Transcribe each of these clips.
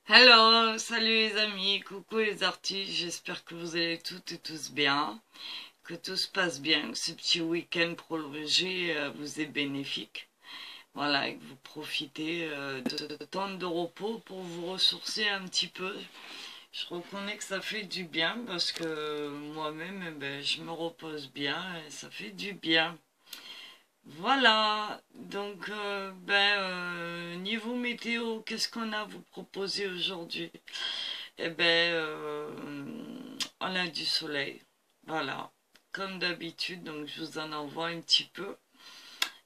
Hello, salut les amis, coucou les artistes, j'espère que vous allez toutes et tous bien, que tout se passe bien, que ce petit week-end prolongé vous est bénéfique. Voilà, et que vous profitez de temps de repos pour vous ressourcer un petit peu. Je reconnais que ça fait du bien parce que moi-même, je me repose bien et ça fait du bien. Voilà, donc niveau météo, qu'est-ce qu'on a à vous proposer aujourd'hui? Eh ben, on a du soleil. Voilà, comme d'habitude, donc je vous en envoie un petit peu.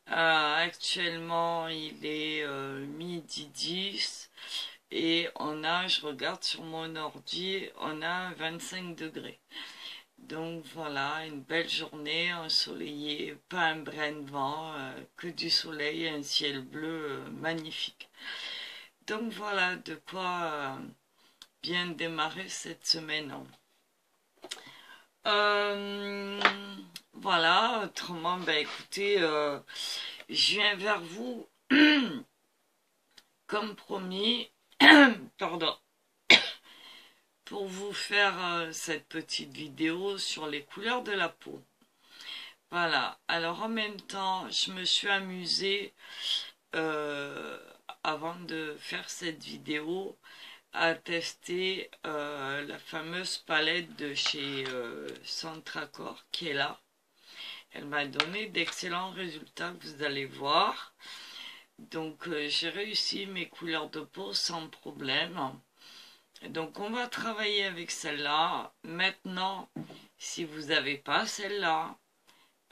Actuellement, il est midi 10 et je regarde sur mon ordi, on a 25 degrés. Donc voilà, une belle journée ensoleillée, pas un brin de vent, que du soleil, un ciel bleu magnifique. Donc voilà de quoi bien démarrer cette semaine. Euh, voilà, autrement, écoutez, je viens vers vous comme promis, pardon, pour vous faire cette petite vidéo sur les couleurs de la peau. Voilà, alors en même temps, je me suis amusée euh, avant de faire cette vidéo à tester la fameuse palette de chez Centracor qui est là. Elle m'a donné d'excellents résultats que vous allez voir. Donc j'ai réussi mes couleurs de peau sans problème. Donc on va travailler avec celle-là. Maintenant, si vous n'avez pas celle-là,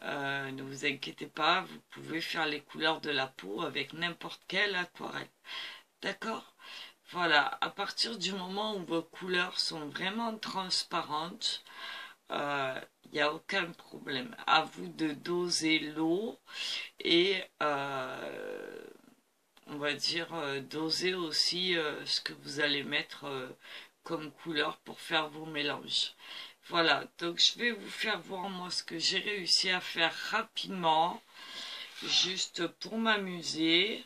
ne vous inquiétez pas, vous pouvez faire les couleurs de la peau avec n'importe quelle aquarelle. D'accord? Voilà, à partir du moment où vos couleurs sont vraiment transparentes, il n'y a aucun problème. À vous de doser l'eau et on va dire doser aussi ce que vous allez mettre comme couleur pour faire vos mélanges. Voilà, donc je vais vous faire voir moi ce que j'ai réussi à faire rapidement, juste pour m'amuser.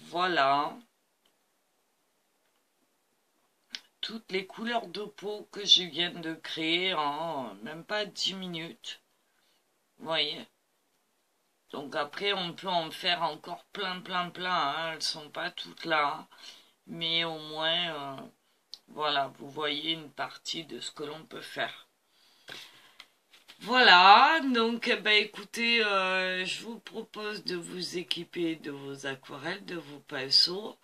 Voilà, toutes les couleurs de peau que je viens de créer en même pas 10 minutes. Vous voyez? Donc après, on peut en faire encore plein, plein, plein. Hein. Elles sont pas toutes là. Mais au moins, voilà, vous voyez une partie de ce que l'on peut faire. Voilà, donc écoutez, je vous propose de vous équiper de vos aquarelles, de vos pinceaux,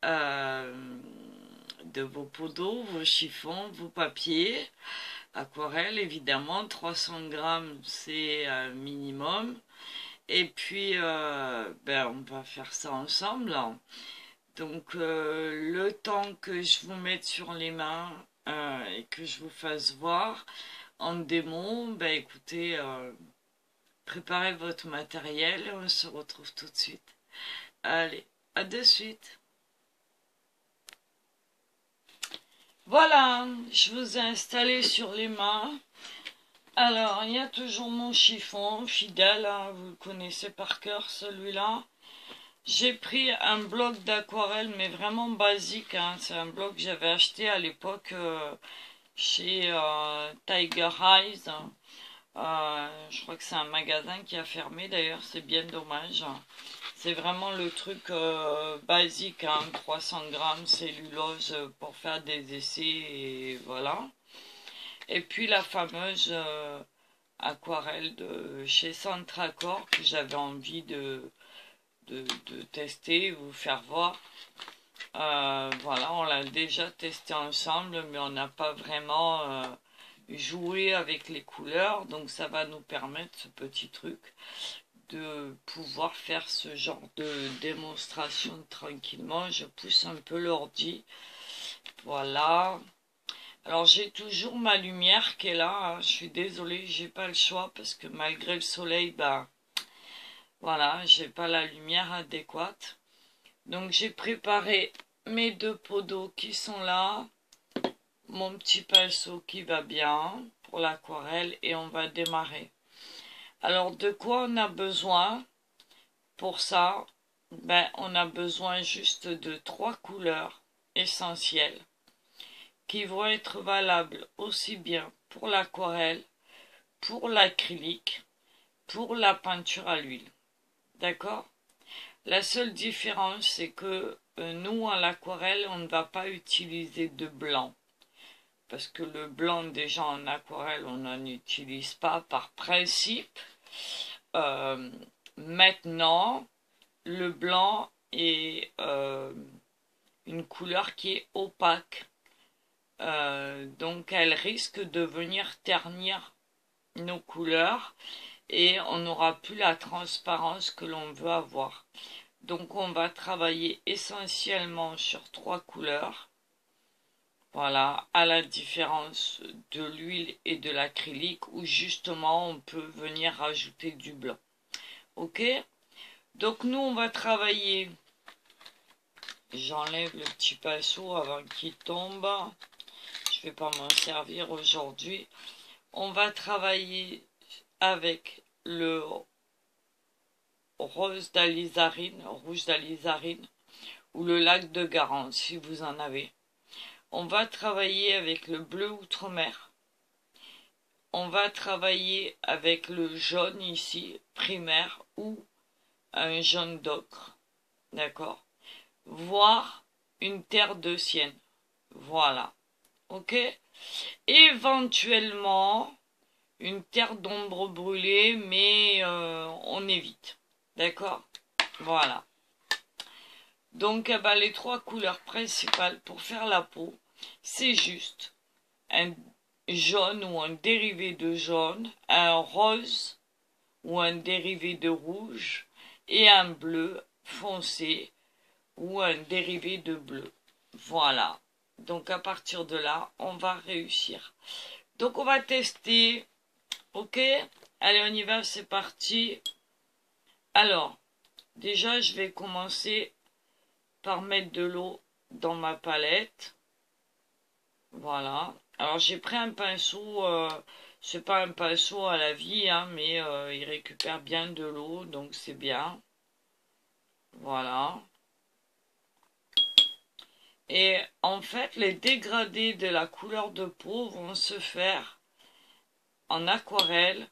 euh, de vos pots d'eau, vos chiffons, vos papiers, aquarelles évidemment, 300 grammes c'est un minimum. Et puis, on va faire ça ensemble. Donc, le temps que je vous mette sur les mains et que je vous fasse voir en démo, écoutez, préparez votre matériel et on se retrouve tout de suite. Allez, à de suite. Voilà, je vous ai installé sur les mains. Alors, il y a toujours mon chiffon fidèle, hein, vous le connaissez par cœur celui-là. J'ai pris un bloc d'aquarelle, mais vraiment basique, hein. C'est un bloc que j'avais acheté à l'époque chez Tiger Eyes. Je crois que c'est un magasin qui a fermé, d'ailleurs, c'est bien dommage. C'est vraiment le truc basique, hein, 300 grammes cellulose pour faire des essais, et voilà. Et puis la fameuse aquarelle de chez Centracor que j'avais envie de tester, vous faire voir. Voilà, on l'a déjà testé ensemble, mais on n'a pas vraiment joué avec les couleurs, donc ça va nous permettre, ce petit truc, de pouvoir faire ce genre de démonstration tranquillement. Je pousse un peu l'ordi. Voilà. Alors j'ai toujours ma lumière qui est là, hein. Je suis désolée, j'ai pas le choix parce que malgré le soleil, voilà, j'ai pas la lumière adéquate. Donc j'ai préparé mes deux pots d'eau qui sont là, mon petit pinceau qui va bien pour l'aquarelle et on va démarrer. Alors de quoi on a besoin pour ça? On a besoin juste de 3 couleurs. essentiels qui vont être valables aussi bien pour l'aquarelle, pour l'acrylique, pour la peinture à l'huile. D'accord? La seule différence, c'est que nous, à l'aquarelle, on ne va pas utiliser de blanc. Parce que le blanc, déjà en aquarelle, on n'en utilise pas par principe. Maintenant, le blanc est une couleur qui est opaque. Donc elle risque de venir ternir nos couleurs et on n'aura plus la transparence que l'on veut avoir. Donc on va travailler essentiellement sur 3 couleurs. Voilà, à la différence de l'huile et de l'acrylique où justement on peut venir rajouter du blanc. Ok? Donc nous on va travailler, j'enlève le petit pinceau avant qu'il tombe, je ne vais pas m'en servir aujourd'hui. On va travailler avec le rose d'alizarine, rouge d'alizarine ou le lac de Garance si vous en avez. On va travailler avec le bleu outre-mer. On va travailler avec le jaune ici, primaire, ou un jaune d'ocre. D'accord? Voire une terre de sienne. Voilà. Ok? Éventuellement, une terre d'ombre brûlée, mais on évite. D'accord? Voilà. Donc, les 3 couleurs principales pour faire la peau, c'est juste un jaune ou un dérivé de jaune, un rose ou un dérivé de rouge et un bleu foncé ou un dérivé de bleu. Voilà. Donc à partir de là, on va réussir. Donc on va tester. Ok? Allez, on y va, c'est parti. Alors, déjà, je vais commencer par mettre de l'eau dans ma palette. Voilà. Alors j'ai pris un pinceau, c'est pas un pinceau à la vie, hein, mais il récupère bien de l'eau, donc c'est bien. Voilà. Et en fait, les dégradés de la couleur de peau vont se faire en aquarelle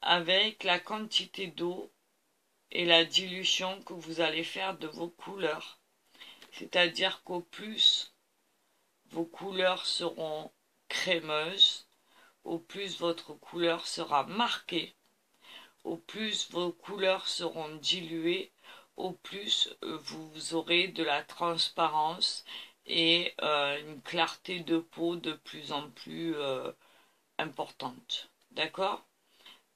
avec la quantité d'eau et la dilution que vous allez faire de vos couleurs. C'est-à-dire qu'au plus vos couleurs seront crémeuses, au plus votre couleur sera marquée, au plus vos couleurs seront diluées, au plus vous aurez de la transparence et une clarté de peau de plus en plus importante. D'accord?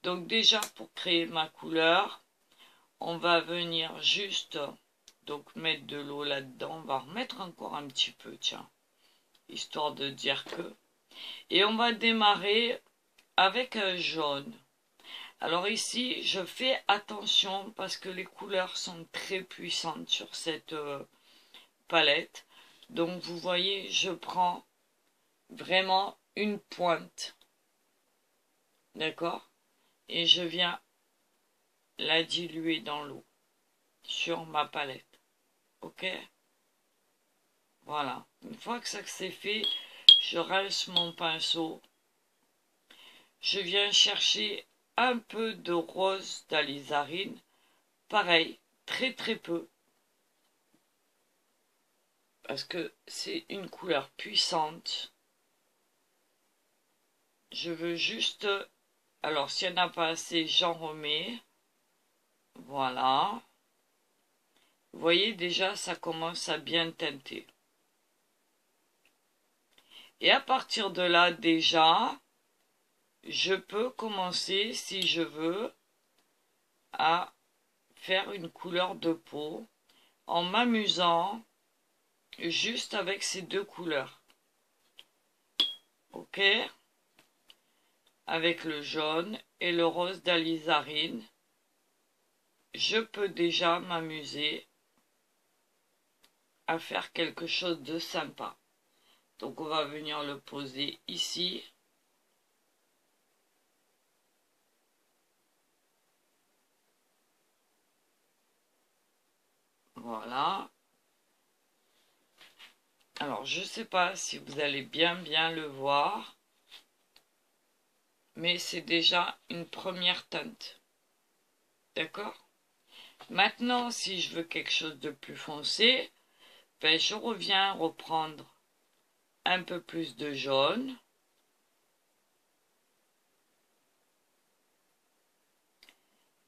Donc déjà pour créer ma couleur, on va venir juste donc mettre de l'eau là-dedans. On va remettre encore un petit peu, tiens, histoire de dire que. Et on va démarrer avec un jaune. Alors ici, je fais attention parce que les couleurs sont très puissantes sur cette palette. Donc vous voyez, je prends vraiment une pointe. D'accord? Et je viens la diluer dans l'eau sur ma palette. Ok? Voilà. Une fois que ça c'est fait, je rince mon pinceau. Je viens chercher un peu de rose d'alizarine. Pareil, très très peu. Parce que c'est une couleur puissante. Je veux juste... Alors, s'il n'y en a pas assez, j'en remets. Voilà. Vous voyez, déjà, ça commence à bien teinter. Et à partir de là, déjà, je peux commencer, si je veux, à faire une couleur de peau en m'amusant juste avec ces 2 couleurs. Ok? Avec le jaune et le rose d'alizarine, je peux déjà m'amuser à faire quelque chose de sympa. Donc on va venir le poser ici. Voilà. Alors, je ne sais pas si vous allez bien le voir, mais c'est déjà une première teinte. D'accord? Maintenant, si je veux quelque chose de plus foncé, ben, je reviens reprendre un peu plus de jaune.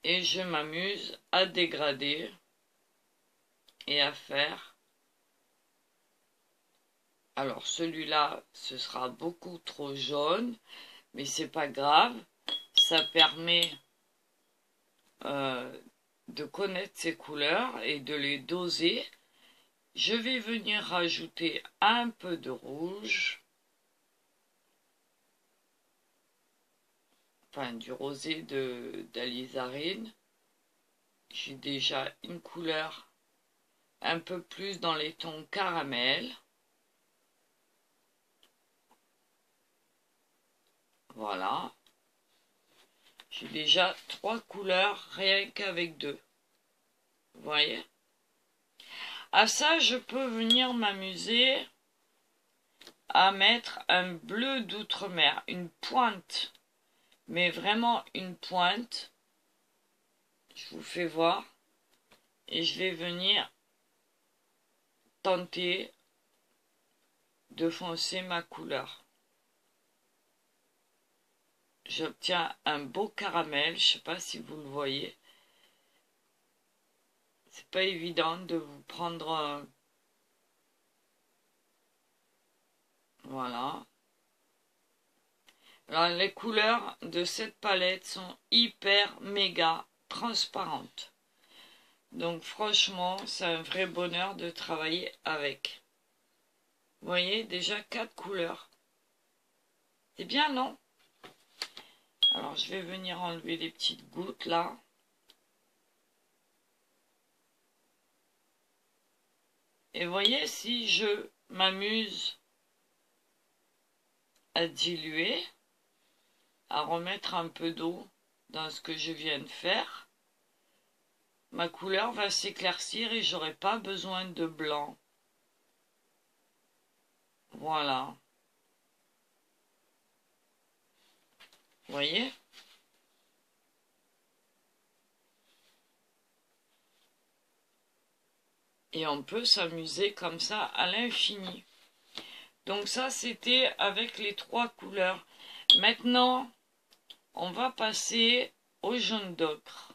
Et je m'amuse à dégrader et à faire. Alors celui-là, ce sera beaucoup trop jaune, mais c'est pas grave. Ça permet de connaître ces couleurs et de les doser. Je vais venir rajouter un peu de rouge. Enfin, du rosé d'alizarine. J'ai déjà une couleur un peu plus dans les tons caramel. Voilà. J'ai déjà 3 couleurs rien qu'avec 2. Vous voyez? À ça, je peux venir m'amuser à mettre un bleu d'outre-mer, une pointe. Mais vraiment une pointe. Je vous fais voir. Et je vais venir tenter de foncer ma couleur. J'obtiens un beau caramel, je ne sais pas si vous le voyez. C'est pas évident de vous prendre... Voilà. Alors les couleurs de cette palette sont hyper méga transparentes. Donc franchement, c'est un vrai bonheur de travailler avec. Vous voyez, déjà 4 couleurs. C'est bien, non? Alors je vais venir enlever les petites gouttes là. Et vous voyez, si je m'amuse à diluer, à remettre un peu d'eau dans ce que je viens de faire, ma couleur va s'éclaircir et j'aurai pas besoin de blanc. Voilà. Vous voyez? Et on peut s'amuser comme ça à l'infini. Donc ça, c'était avec les 3 couleurs. Maintenant, on va passer au jaune d'ocre.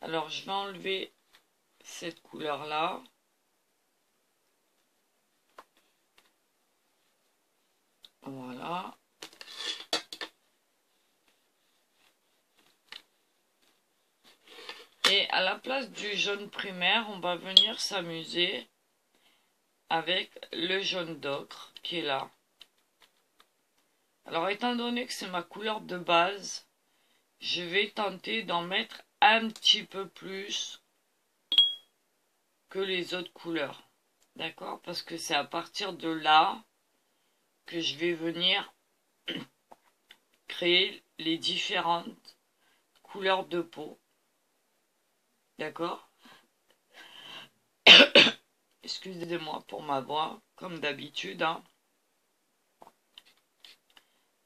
Alors, je vais enlever cette couleur-là. Voilà. Et à la place du jaune primaire, on va venir s'amuser avec le jaune d'ocre qui est là. Alors, étant donné que c'est ma couleur de base, je vais tenter d'en mettre un petit peu plus que les autres couleurs. D'accord? Parce que c'est à partir de là que je vais venir créer les différentes couleurs de peau. D'accord? Excusez-moi pour ma voix, comme d'habitude. Hein.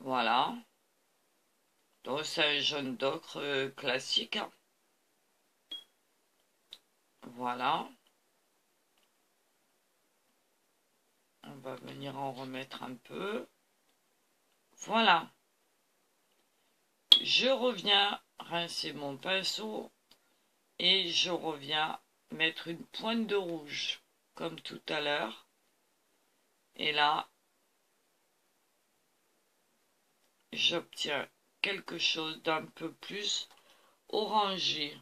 Voilà. Donc c'est un jaune d'ocre classique. Hein. Voilà. On va venir en remettre un peu. Voilà. Je reviens rincer mon pinceau et je reviens mettre une pointe de rouge comme tout à l'heure. Et là, j'obtiens quelque chose d'un peu plus orangé.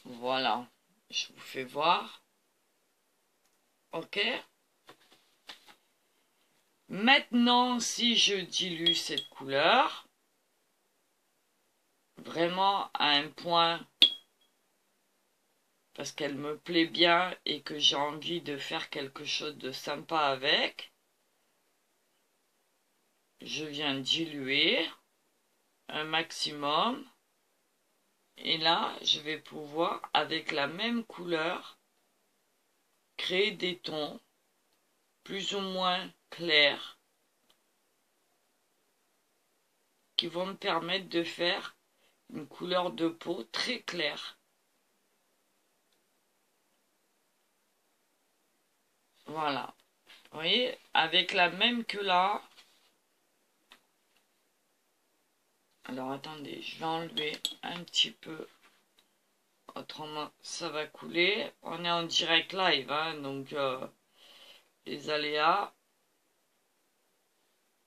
Voilà, je vous fais voir. Ok. Maintenant, si je dilue cette couleur, vraiment à un point, parce qu'elle me plaît bien et que j'ai envie de faire quelque chose de sympa avec, je viens diluer un maximum. Et là, je vais pouvoir, avec la même couleur, créer des tons plus ou moins clairs qui vont me permettre de faire une couleur de peau très claire. Voilà. Vous voyez, avec la même que là. Alors attendez, je vais enlever un petit peu. Autrement, ça va couler. On est en direct live, hein, donc les aléas.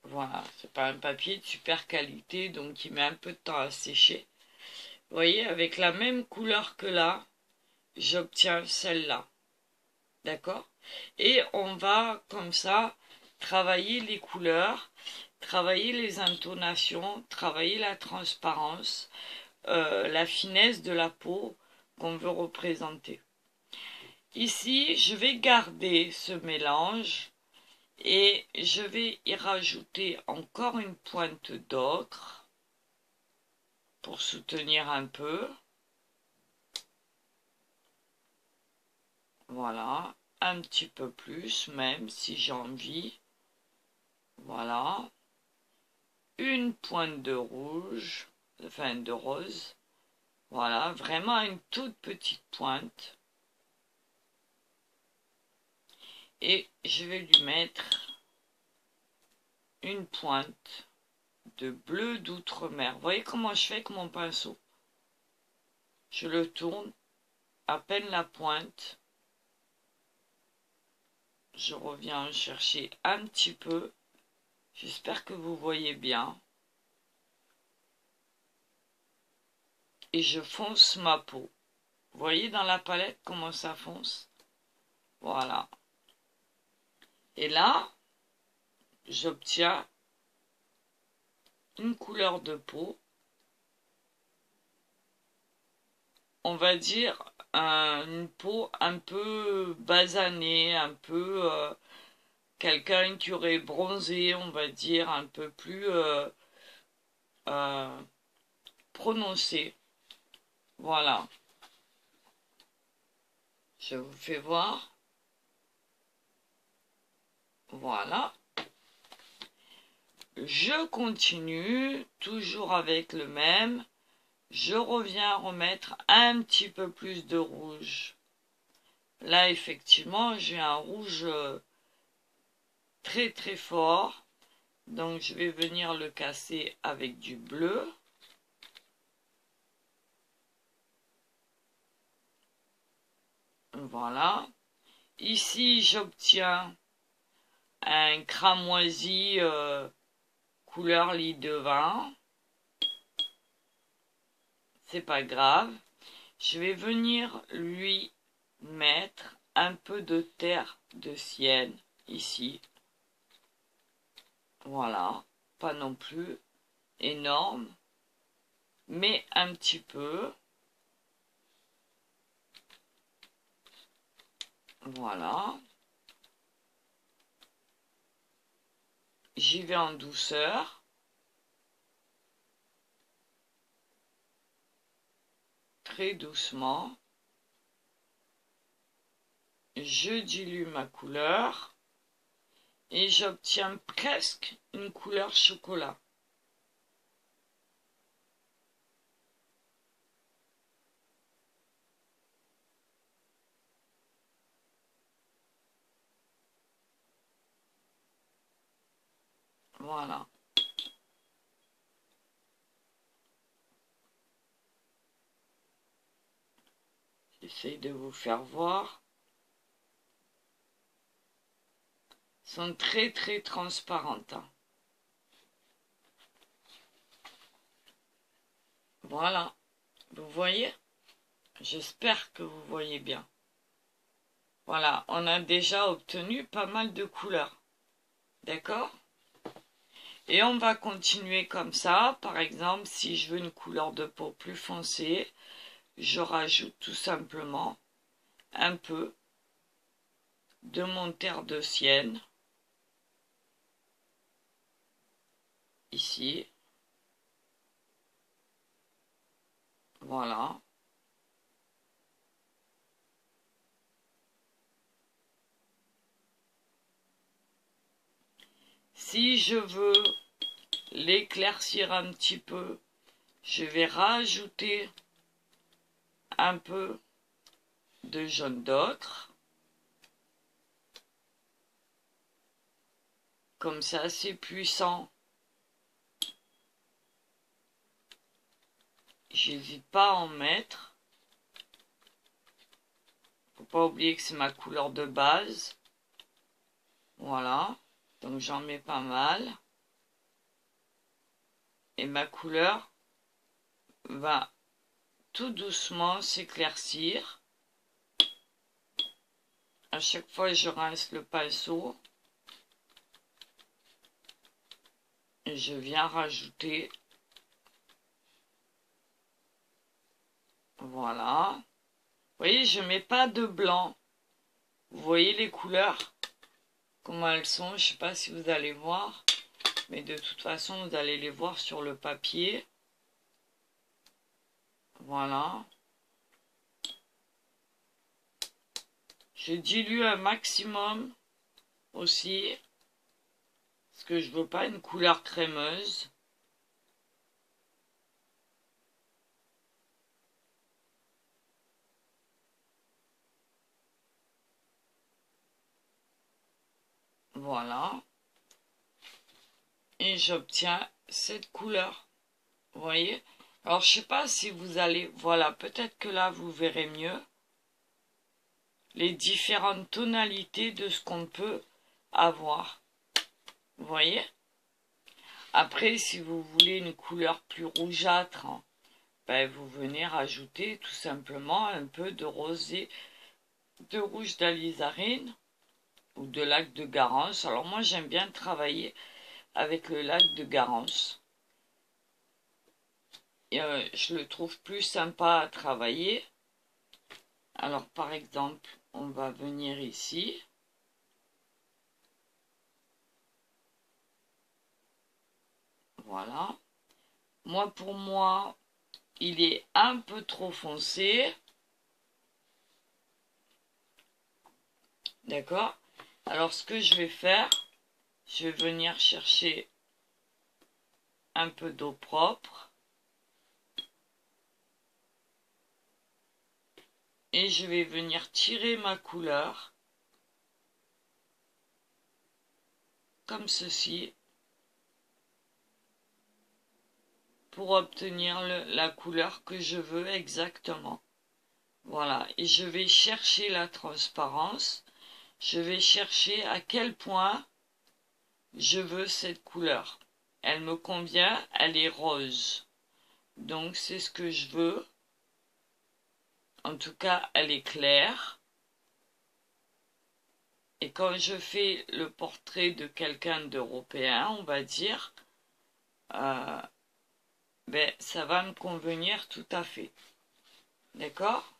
Voilà, c'est pas un papier de super qualité, donc il met un peu de temps à sécher. Vous voyez, avec la même couleur que là, j'obtiens celle-là. D'accord? Et on va, comme ça, travailler les couleurs, travailler les intonations, travailler la transparence, la finesse de la peau qu'on veut représenter. Ici, je vais garder ce mélange et je vais y rajouter encore une pointe d'ocre pour soutenir un peu. Voilà, un petit peu plus même si j'ai envie. Voilà. Une pointe de rouge, enfin de rose. Voilà, vraiment une toute petite pointe. Et je vais lui mettre une pointe de bleu d'outre-mer. Vous voyez comment je fais avec mon pinceau? Je le tourne, à peine la pointe. Je reviens chercher un petit peu. J'espère que vous voyez bien. Et je fonce ma peau. Vous voyez dans la palette comment ça fonce? Voilà. Et là, j'obtiens une couleur de peau, on va dire une peau un peu basanée, un peu quelqu'un qui aurait bronzé, on va dire un peu plus euh, prononcé. Voilà. Je vous fais voir. Voilà. Je continue, toujours avec le même. Je reviens remettre un petit peu plus de rouge. Là, effectivement, j'ai un rouge très très fort. Donc, je vais venir le casser avec du bleu. Voilà. Ici, j'obtiens un cramoisi couleur lit de vin. C'est pas grave. Je vais venir lui mettre un peu de terre de sienne ici. Voilà. Pas non plus énorme, mais un petit peu. Voilà. J'y vais en douceur. Très doucement. Je dilue ma couleur. Et j'obtiens presque une couleur chocolat. Voilà. J'essaye de vous faire voir. Elles sont très très transparentes. Voilà. Vous voyez? J'espère que vous voyez bien. Voilà, on a déjà obtenu pas mal de couleurs. D'accord? Et on va continuer comme ça. Par exemple, si je veux une couleur de peau plus foncée, je rajoute tout simplement un peu de mon terre de sienne. ici. Voilà. Si je veux l'éclaircir un petit peu, je vais rajouter un peu de jaune d'ocre. Comme ça, c'est puissant. J'hésite pas à en mettre. Faut pas oublier que c'est ma couleur de base. Voilà. Donc j'en mets pas mal. Et ma couleur va tout doucement s'éclaircir. À chaque fois, je rince le pinceau. Et je viens rajouter. Voilà. Vous voyez, je mets pas de blanc. Vous voyez les couleurs? Comment elles sont? Je sais pas si vous allez voir. Mais de toute façon, vous allez les voir sur le papier. Voilà. Je dilue un maximum aussi. Parce que je veux pas une couleur crémeuse. Voilà. Et j'obtiens cette couleur. Vous voyez? Alors, je sais pas si vous allez... Voilà, peut-être que là, vous verrez mieux les différentes tonalités de ce qu'on peut avoir. Vous voyez? Après, si vous voulez une couleur plus rougeâtre, hein, ben, vous venez rajouter tout simplement un peu de rosé, de rouge d'alizarine ou de lac de Garance. Alors moi, j'aime bien travailler avec le lac de Garance. Je le trouve plus sympa à travailler. Alors par exemple, on va venir ici. Voilà. Moi, pour moi, il est un peu trop foncé. D'accord? Alors ce que je vais faire, je vais venir chercher un peu d'eau propre. Et je vais venir tirer ma couleur. Comme ceci. Pour obtenir la couleur que je veux exactement. Voilà. Et je vais chercher la transparence. Je vais chercher à quel point je veux cette couleur. Elle me convient, elle est rose. Donc c'est ce que je veux. En tout cas, elle est claire. Et quand je fais le portrait de quelqu'un d'européen, on va dire, ben, ça va me convenir tout à fait. D'accord?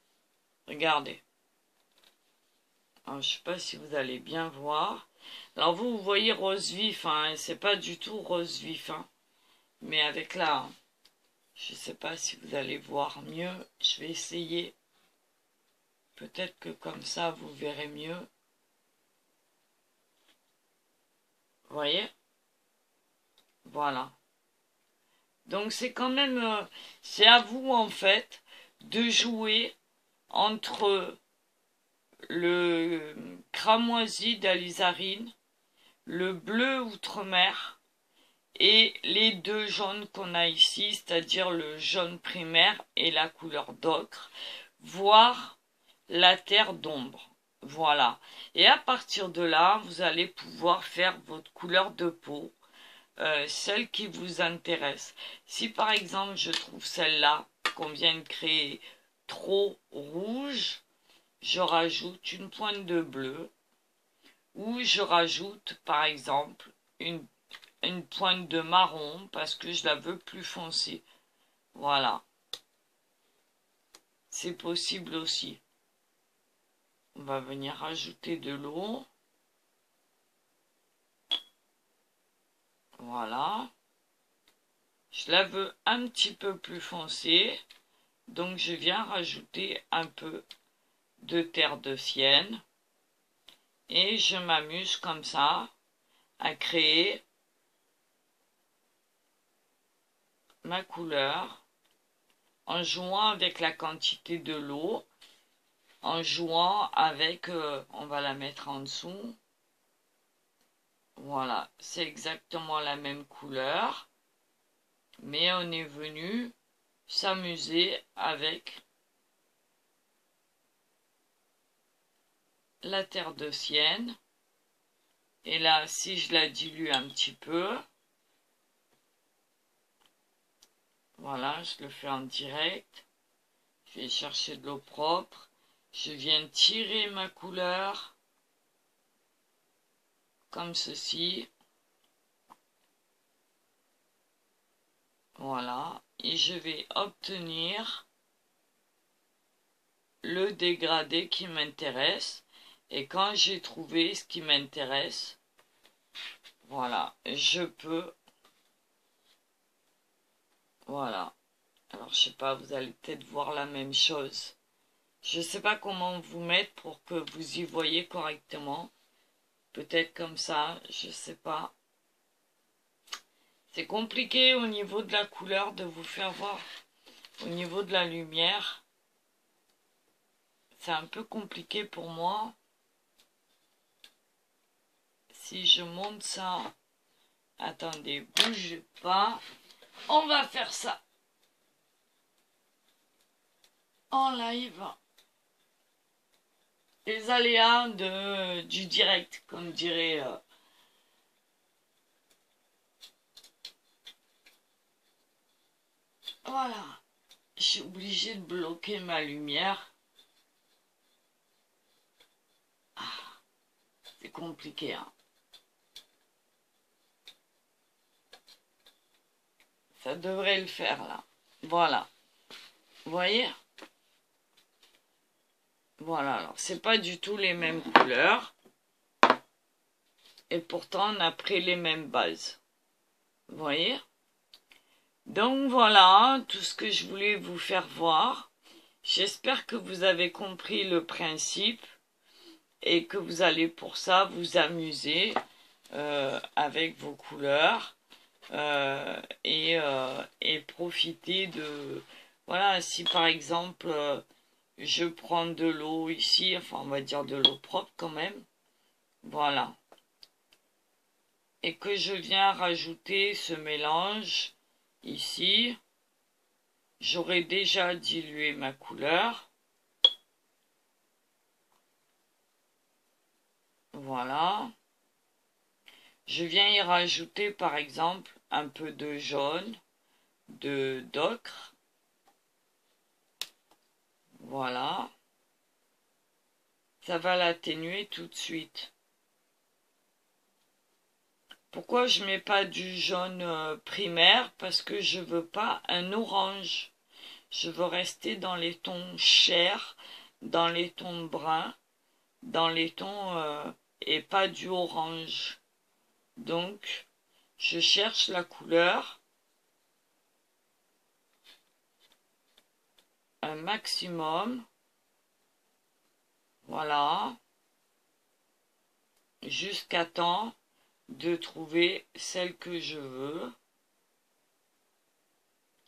Regardez. Alors, je ne sais pas si vous allez bien voir. Alors vous voyez rose vif, hein, c'est pas du tout rose vif. Hein. Mais avec là, je ne sais pas si vous allez voir mieux. Je vais essayer. Peut-être que comme ça, vous verrez mieux. Vous voyez? Voilà. Donc c'est quand même... c'est à vous en fait de jouer entre le cramoisi d'alizarine, le bleu outre-mer et les deux jaunes qu'on a ici, c'est-à-dire le jaune primaire et la couleur d'ocre, voire la terre d'ombre. Voilà. Et à partir de là, vous allez pouvoir faire votre couleur de peau, celle qui vous intéresse. Si par exemple, je trouve celle-là qu'on vient de créer trop rouge, je rajoute une pointe de bleu ou je rajoute par exemple une pointe de marron parce que je la veux plus foncée. Voilà. C'est possible aussi. On va venir rajouter de l'eau. Voilà. Je la veux un petit peu plus foncée, donc je viens rajouter un peu de terre de sienne et je m'amuse comme ça à créer ma couleur en jouant avec la quantité de l'eau, en jouant avec, on va la mettre en dessous, voilà, c'est exactement la même couleur, mais on est venu s'amuser avec la terre de sienne. Et là, si je la dilue un petit peu, voilà, je le fais en direct. Je vais chercher de l'eau propre. Je viens tirer ma couleur comme ceci. Voilà. Et je vais obtenir le dégradé qui m'intéresse. Et quand j'ai trouvé ce qui m'intéresse, voilà, je peux, voilà. Alors, je sais pas, vous allez peut-être voir la même chose. Je sais pas comment vous mettre pour que vous y voyez correctement. Peut-être comme ça, je sais pas. C'est compliqué au niveau de la couleur de vous faire voir. Au niveau de la lumière, c'est un peu compliqué pour moi. Si je monte ça, attendez, bougez pas. On va faire ça en live. Les aléas du direct, comme dirait... Voilà. Je suis obligée de bloquer ma lumière. Ah, c'est compliqué, hein. Ça devrait le faire, là. Voilà. Vous voyez? Voilà, alors c'est pas du tout les mêmes couleurs. Et pourtant, on a pris les mêmes bases. Vous voyez? Donc voilà, tout ce que je voulais vous faire voir. J'espère que vous avez compris le principe et que vous allez pour ça vous amuser avec vos couleurs et profiter de... Voilà, si par exemple je prends de l'eau ici, enfin on va dire de l'eau propre quand même, voilà, et que je viens rajouter ce mélange ici, j'aurais déjà dilué ma couleur, voilà, je viens y rajouter par exemple un peu de jaune, d'ocre, voilà, ça va l'atténuer tout de suite. Pourquoi je mets pas du jaune primaire? Parce que je veux pas un orange. Je veux rester dans les tons chers, dans les tons bruns, dans les tons et pas du orange. Donc, je cherche la couleur un maximum. Voilà. Jusqu'à temps de trouver celle que je veux.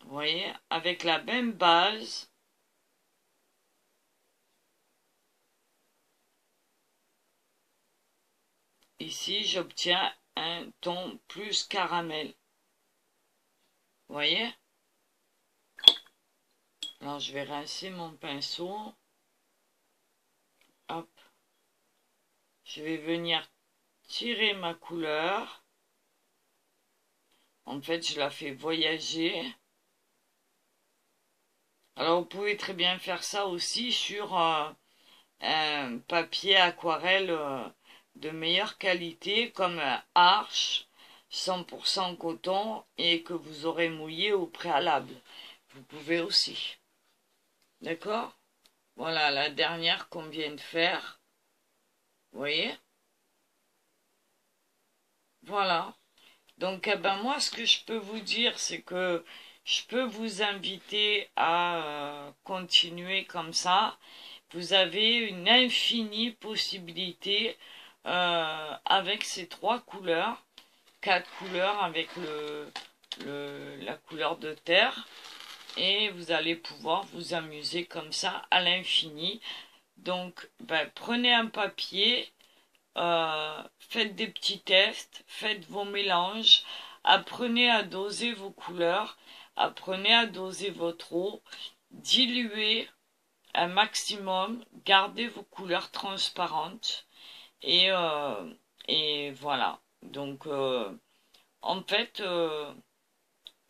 Vous voyez, avec la même base. Ici, j'obtiens un ton plus caramel. Vous voyez? Alors, je vais rincer mon pinceau. Hop. Je vais venir tirer ma couleur. En fait, je la fais voyager. Alors, vous pouvez très bien faire ça aussi sur un papier aquarelle de meilleure qualité, comme un Arches 100% coton et que vous aurez mouillé au préalable. Vous pouvez aussi. D'accord? Voilà la dernière qu'on vient de faire. Vous voyez? Voilà. Donc, eh ben, moi, ce que je peux vous dire, c'est que je peux vous inviter à continuer comme ça. Vous avez une infinie possibilité avec ces 3 couleurs, 4 couleurs avec la couleur de terre. Et vous allez pouvoir vous amuser comme ça à l'infini. Donc, ben, prenez un papier, faites des petits tests, faites vos mélanges, apprenez à doser vos couleurs, apprenez à doser votre eau, diluez un maximum, gardez vos couleurs transparentes et voilà. Donc, en fait,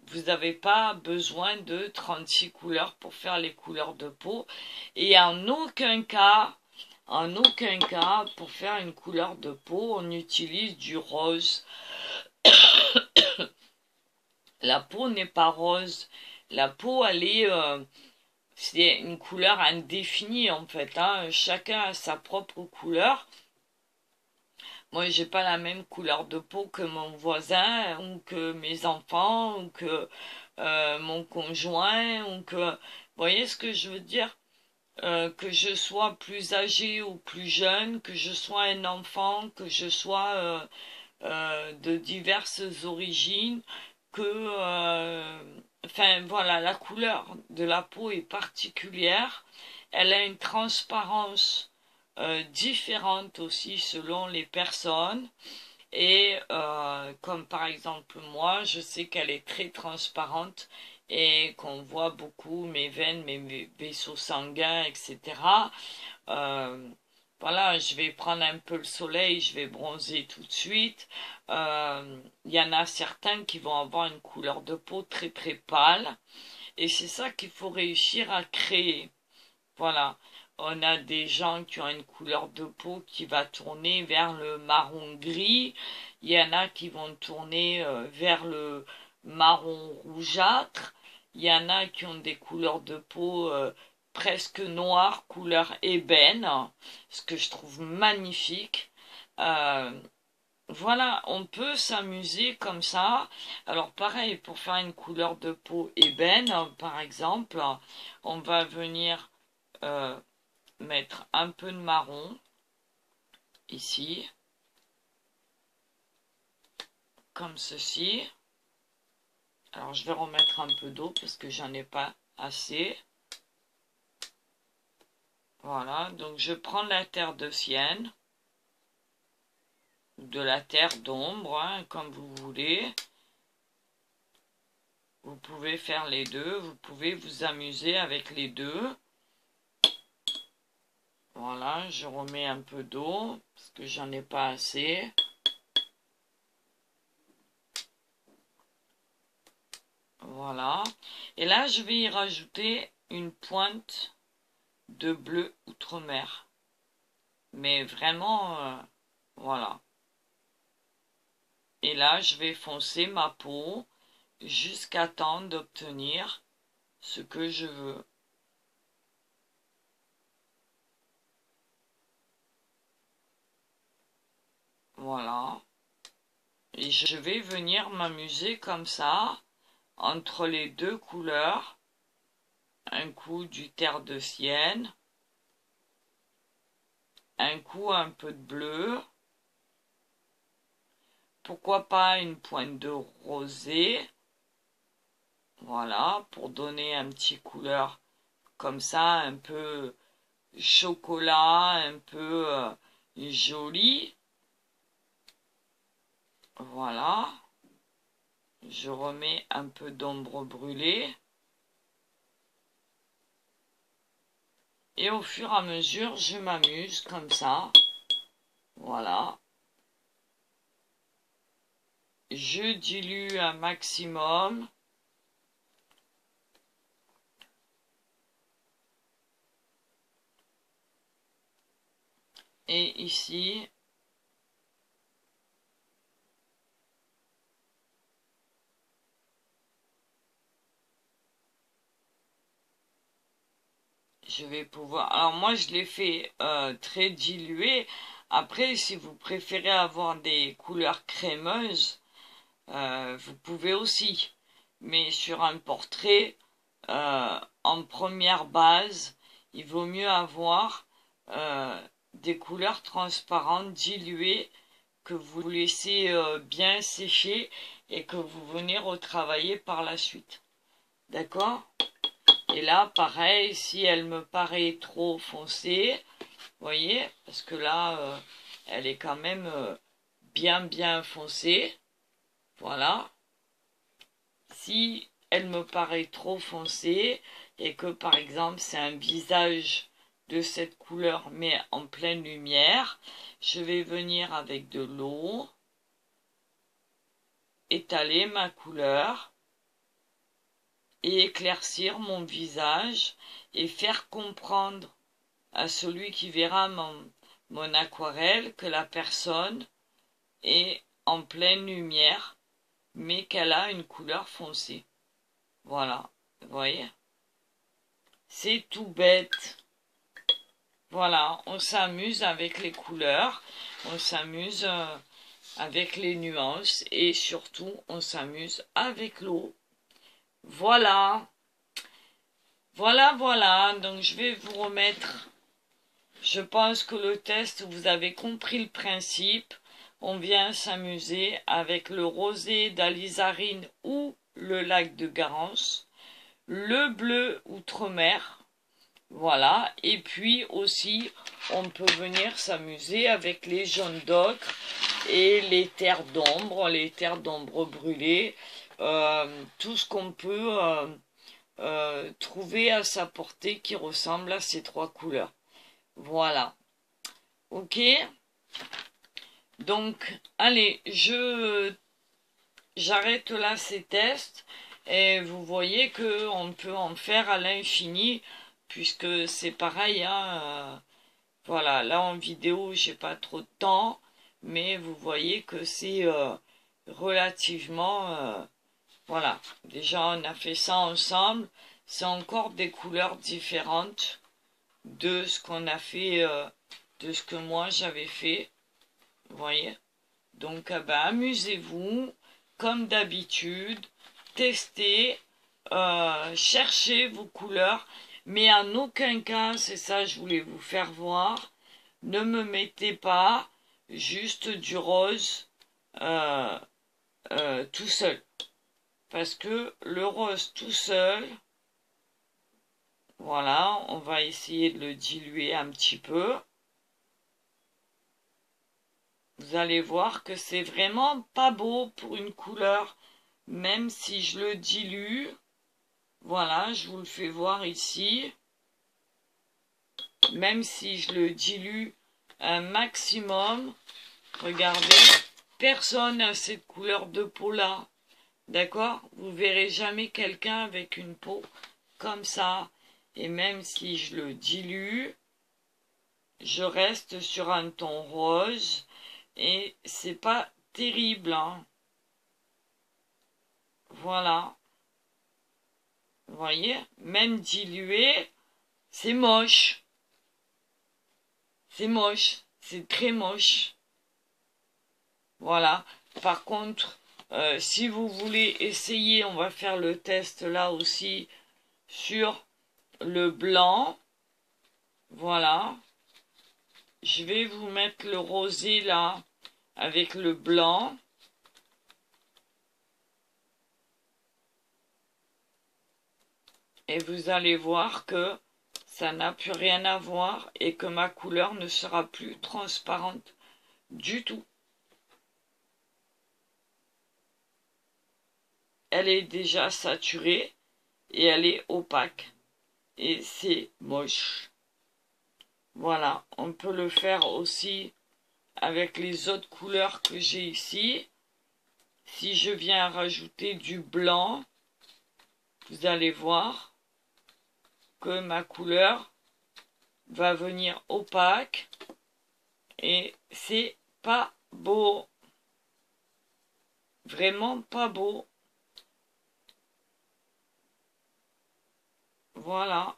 vous n'avez pas besoin de 36 couleurs pour faire les couleurs de peau. Et en aucun cas, pour faire une couleur de peau, on utilise du rose. La peau n'est pas rose. La peau, c'est une couleur indéfinie en fait. Hein. Chacun a sa propre couleur. Moi, j'ai pas la même couleur de peau que mon voisin, ou que mes enfants, ou que mon conjoint, ou que... Vous voyez ce que je veux dire? Que je sois plus âgé ou plus jeune, que je sois un enfant, que je sois de diverses origines, enfin voilà, la couleur de la peau est particulière, elle a une transparence différente aussi selon les personnes, et comme par exemple moi, je sais qu'elle est très transparente et qu'on voit beaucoup mes veines, mes vaisseaux sanguins, etc. Voilà, je vais prendre un peu le soleil, je vais bronzer tout de suite. Il y en a certains qui vont avoir une couleur de peau très très pâle. Et c'est ça qu'il faut réussir à créer. Voilà. On a des gens qui ont une couleur de peau qui va tourner vers le marron gris. Il y en a qui vont tourner vers le marron rougeâtre. Il y en a qui ont des couleurs de peau presque noires, couleur ébène, ce que je trouve magnifique. Voilà, on peut s'amuser comme ça. Alors pareil, pour faire une couleur de peau ébène, par exemple, on va venir mettre un peu de marron ici, comme ceci. Alors je vais remettre un peu d'eau parce que j'en ai pas assez. Voilà, donc je prends la terre de sienne, de la terre d'ombre, hein, comme vous voulez. Vous pouvez faire les deux, vous pouvez vous amuser avec les deux. Voilà, je remets un peu d'eau parce que j'en ai pas assez. Voilà. Et là, je vais y rajouter une pointe de bleu outre-mer. Mais vraiment, voilà. Et là, je vais foncer ma peau jusqu'à temps d'obtenir ce que je veux. Voilà. Et je vais venir m'amuser comme ça, entre les deux couleurs. Un coup du terre de sienne. Un coup un peu de bleu. Pourquoi pas une pointe de rosé. Voilà, pour donner un petit couleur comme ça, un peu chocolat, un peu joli. Voilà. Je remets un peu d'ombre brûlée. Et au fur et à mesure, je m'amuse comme ça. Voilà. Je dilue un maximum. Et ici, je vais pouvoir... Alors moi, je l'ai fait très dilué. Après, si vous préférez avoir des couleurs crémeuses, vous pouvez aussi. Mais sur un portrait, en première base, il vaut mieux avoir des couleurs transparentes diluées que vous laissez bien sécher et que vous venez retravailler par la suite. D'accord? Et là, pareil, si elle me paraît trop foncée, vous voyez, parce que là, elle est quand même bien foncée. Voilà. Si elle me paraît trop foncée et que par exemple c'est un visage de cette couleur mais en pleine lumière, je vais venir avec de l'eau, étaler ma couleur et éclaircir mon visage et faire comprendre à celui qui verra mon aquarelle que la personne est en pleine lumière mais qu'elle a une couleur foncée. Voilà, vous voyez? C'est tout bête. Voilà, on s'amuse avec les couleurs, on s'amuse avec les nuances et surtout on s'amuse avec l'eau. Voilà. Voilà. Donc je vais vous remettre. Je pense que le test, vous avez compris le principe. On vient s'amuser avec le rosé d'Alizarine ou le lac de Garance, le bleu outre-mer, voilà, et puis aussi on peut venir s'amuser avec les jaunes d'ocre et les terres d'ombre brûlées, tout ce qu'on peut trouver à sa portée qui ressemble à ces trois couleurs. Voilà, ok. Donc, allez, j'arrête là ces tests et vous voyez que on peut en faire à l'infini puisque c'est pareil, hein, voilà, là en vidéo j'ai pas trop de temps, mais vous voyez que c'est relativement, voilà, déjà on a fait ça ensemble, c'est encore des couleurs différentes de ce qu'on a fait, de ce que moi j'avais fait, vous voyez. Donc, amusez-vous, comme d'habitude, testez, cherchez vos couleurs, mais en aucun cas, c'est ça je voulais vous faire voir, ne me mettez pas juste du rose tout seul. Parce que le rose tout seul, voilà, on va essayer de le diluer un petit peu. Vous allez voir que c'est vraiment pas beau pour une couleur, même si je le dilue. Voilà, je vous le fais voir ici. Même si je le dilue un maximum, regardez, personne n'a cette couleur de peau là. D'accord? Vous verrez jamais quelqu'un avec une peau comme ça. Et même si je le dilue, je reste sur un ton rose. Et c'est pas terrible, hein. Voilà. Vous voyez? Même dilué, c'est moche. C'est moche. C'est très moche. Voilà. Par contre, si vous voulez essayer, on va faire le test là aussi sur le blanc. Voilà. Je vais vous mettre le rosé là avec le blanc. Et vous allez voir que ça n'a plus rien à voir et que ma couleur ne sera plus transparente du tout. Elle est déjà saturée et elle est opaque. Et c'est moche. Voilà, on peut le faire aussi avec les autres couleurs que j'ai ici. Si je viens rajouter du blanc, vous allez voir que ma couleur va venir opaque et c'est pas beau. Vraiment pas beau. Voilà.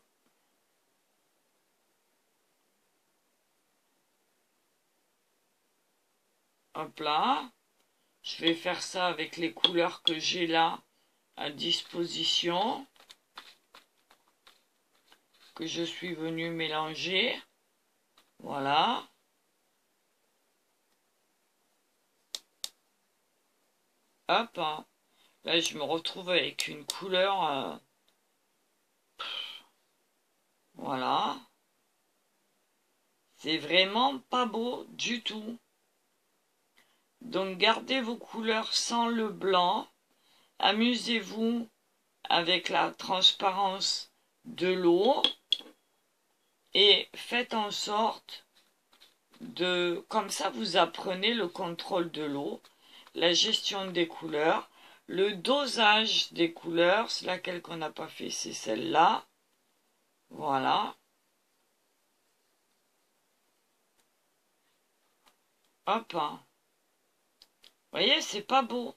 Hop là. Je vais faire ça avec les couleurs que j'ai là à disposition, que je suis venue mélanger. Voilà. Hop. Hein. Là, je me retrouve avec une couleur... voilà. C'est vraiment pas beau du tout. Donc, gardez vos couleurs sans le blanc. Amusez-vous avec la transparence de l'eau. Et faites en sorte de... Comme ça, vous apprenez le contrôle de l'eau, la gestion des couleurs, le dosage des couleurs. C'est laquelle qu'on n'a pas fait, c'est celle-là. Voilà. Hop. Vous voyez, c'est pas beau.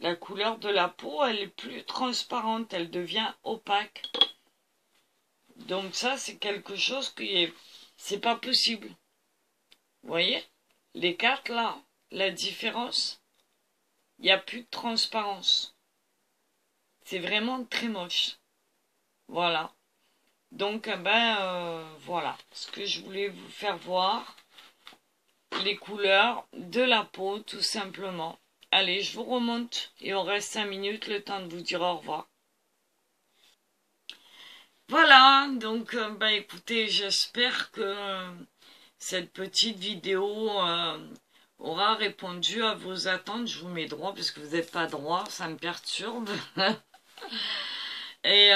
La couleur de la peau, elle est plus transparente, elle devient opaque. Donc ça, c'est quelque chose qui est... C'est pas possible. Vous voyez? Les cartes, là, la différence, il n'y a plus de transparence. C'est vraiment très moche. Voilà. Donc, voilà. Ce que je voulais vous faire voir, les couleurs de la peau, tout simplement. Allez, je vous remonte. Il en reste 5 minutes, le temps de vous dire au revoir. Voilà, donc, écoutez, j'espère que cette petite vidéo aura répondu à vos attentes. Je vous mets droit, parce que vous n'êtes pas droit, ça me perturbe. Et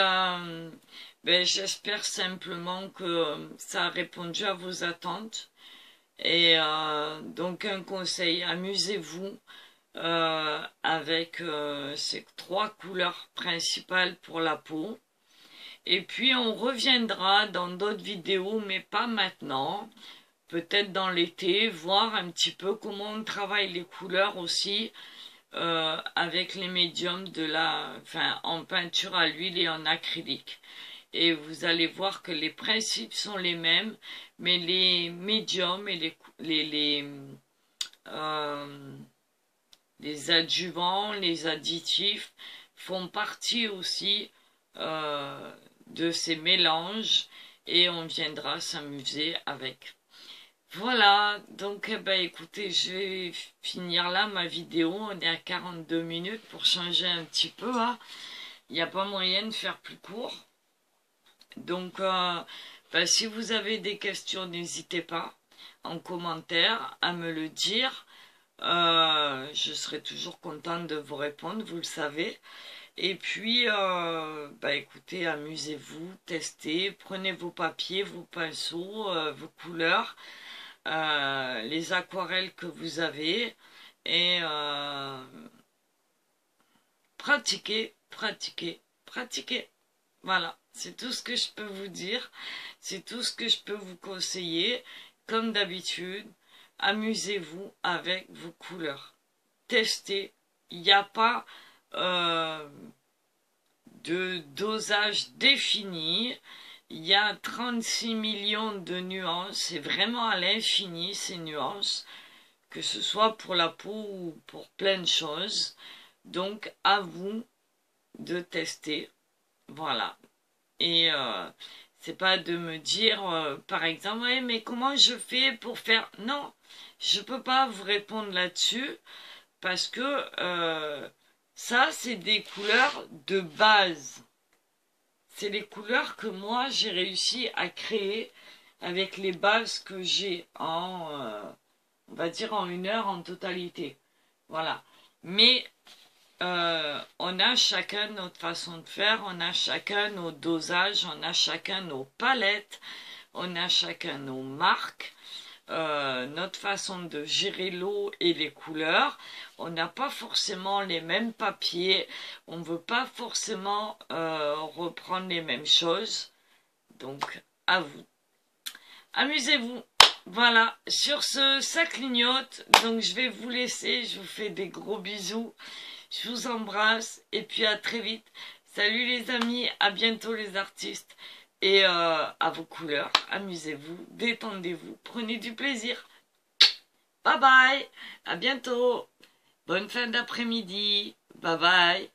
j'espère simplement que ça a répondu à vos attentes. Et donc un conseil, amusez-vous avec ces 3 couleurs principales pour la peau. Et puis on reviendra dans d'autres vidéos, mais pas maintenant. Peut-être dans l'été, voir un petit peu comment on travaille les couleurs aussi avec les médiums en peinture à l'huile et en acrylique. Et vous allez voir que les principes sont les mêmes, mais les médiums et les adjuvants, les additifs font partie aussi de ces mélanges et on viendra s'amuser avec. Voilà, donc écoutez, je vais finir là ma vidéo, on est à 42 minutes pour changer un petit peu, hein. Il n'y a pas moyen de faire plus court. Donc, si vous avez des questions, n'hésitez pas en commentaire à me le dire. Je serai toujours contente de vous répondre, vous le savez. Et puis, écoutez, amusez-vous, testez, prenez vos papiers, vos pinceaux, vos couleurs, les aquarelles que vous avez et pratiquez, pratiquez, pratiquez. Voilà, c'est tout ce que je peux vous dire, c'est tout ce que je peux vous conseiller. Comme d'habitude, amusez-vous avec vos couleurs. Testez, il n'y a pas de dosage défini. Il y a 36 millions de nuances, c'est vraiment à l'infini ces nuances, que ce soit pour la peau ou pour plein de choses. Donc à vous de tester, voilà. Et c'est pas de me dire, par exemple, ouais, mais comment je fais pour faire... Non, je peux pas vous répondre là-dessus, parce que ça, c'est des couleurs de base. C'est les couleurs que moi, j'ai réussi à créer avec les bases que j'ai en, on va dire, en 1 heure en totalité. Voilà. Mais on a chacun notre façon de faire, on a chacun nos dosages, on a chacun nos palettes, on a chacun nos marques. Notre façon de gérer l'eau et les couleurs. On n'a pas forcément les mêmes papiers, on ne veut pas forcément reprendre les mêmes choses. Donc, à vous. Amusez-vous. Voilà, sur ce, ça clignote. Donc, je vais vous laisser. Je vous fais des gros bisous. Je vous embrasse. Et puis, à très vite. Salut les amis. À bientôt les artistes. Et à vos couleurs, amusez-vous, détendez-vous, prenez du plaisir. Bye bye, à bientôt. Bonne fin d'après-midi. Bye bye.